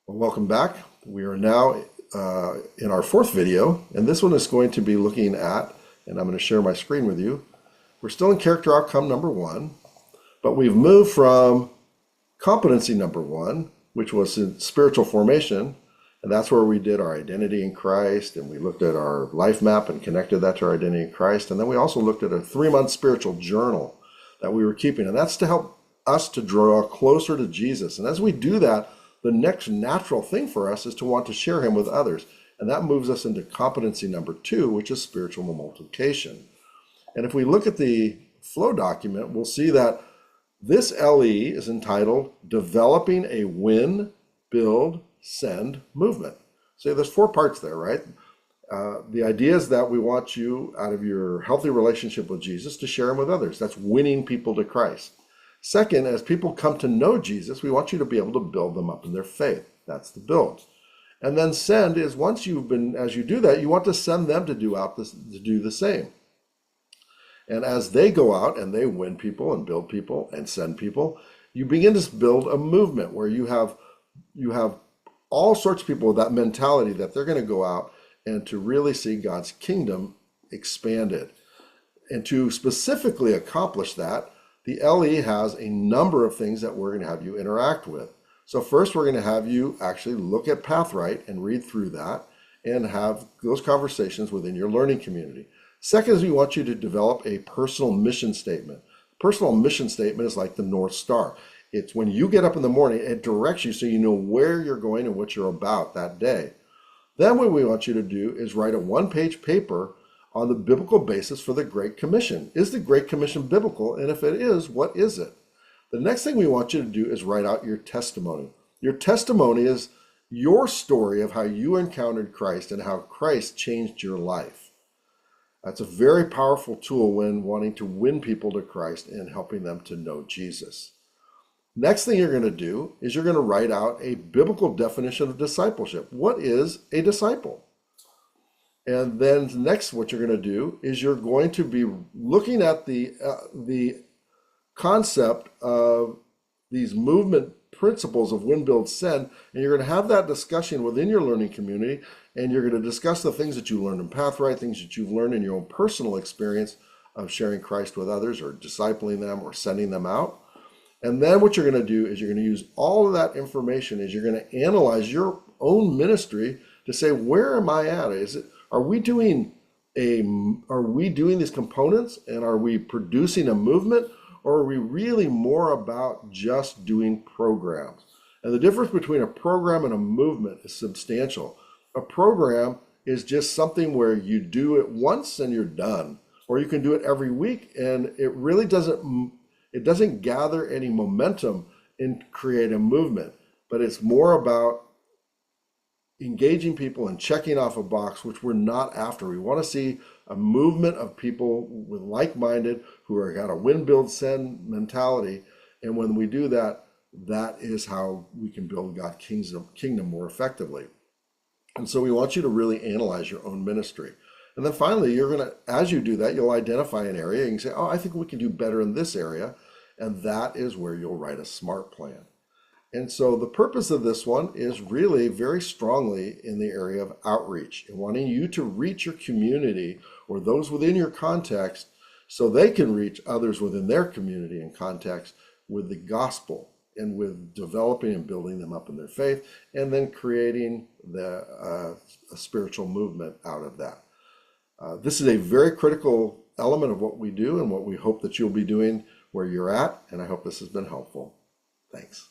Well, welcome back. We are now in our fourth video, and this one is going to be looking at, and I'm going to share my screen with you. We're still in character outcome number one, but we've moved from competency number one, which was in spiritual formation, and that's where we did our identity in Christ, and we looked at our life map and connected that to our identity in Christ, and then we also looked at a 3-month spiritual journal that we were keeping, and that's to help us to draw closer to Jesus. And as we do that, the next natural thing for us is to want to share him with others. And that moves us into competency number two, which is spiritual multiplication. And if we look at the flow document, we'll see that this LE is entitled Developing a Win, Build, Send Movement. So there's 4 parts there, right? The idea is that we want you, out of your healthy relationship with Jesus, to share him with others. That's winning people to Christ. Second, as people come to know Jesus, we want you to be able to build them up in their faith. That's the build. And then send is as you do that, you want to send them to do the same. And as they go out and they win people and build people and send people, you begin to build a movement where you have all sorts of people with that mentality that they're going to go out and to really see God's kingdom expanded. And to specifically accomplish that, the LE has a number of things that we're going to have you interact with. So first, we're going to have you actually look at Pathright and read through that and have those conversations within your learning community. Second is we want you to develop a personal mission statement. Personal mission statement is like the North Star. It's when you get up in the morning, it directs you so you know where you're going and what you're about that day. Then what we want you to do is write a 1-page paper on the biblical basis for the Great Commission. Is the Great Commission biblical? And if it is, what is it? The next thing we want you to do is write out your testimony. Your testimony is your story of how you encountered Christ and how Christ changed your life. That's a very powerful tool when wanting to win people to Christ and helping them to know Jesus. Next thing you're going to do is you're going to write out a biblical definition of discipleship. What is a disciple? And then next, what you're going to do is you're going to be looking at the concept of these movement principles of win, build, send, and you're going to have that discussion within your learning community, and you're going to discuss the things that you learned in Pathright, things that you've learned in your own personal experience of sharing Christ with others or discipling them or sending them out. And then what you're going to do is you're going to use all of that information as you're going to analyze your own ministry to say, where am I at? Are we doing these components, and are we producing a movement, or are we really more about just doing programs? And the difference between a program and a movement is substantial. A program is just something where you do it once and you're done, or you can do it every week, and it really doesn't gather any momentum and create a movement, but it's more about engaging people and checking off a box, which we're not after. We want to see a movement of people with like-minded who are got a win, build, send mentality. And when we do that, that is how we can build God's kingdom more effectively. And so we want you to really analyze your own ministry. And then finally, as you do that, you'll identify an area and you say, oh, I think we can do better in this area. And that is where you'll write a SMART plan. And so the purpose of this one is really very strongly in the area of outreach and wanting you to reach your community or those within your context so they can reach others within their community and context with the gospel and with developing and building them up in their faith and then creating a spiritual movement out of that. This is a very critical element of what we do and what we hope that you'll be doing where you're at, and I hope this has been helpful. Thanks.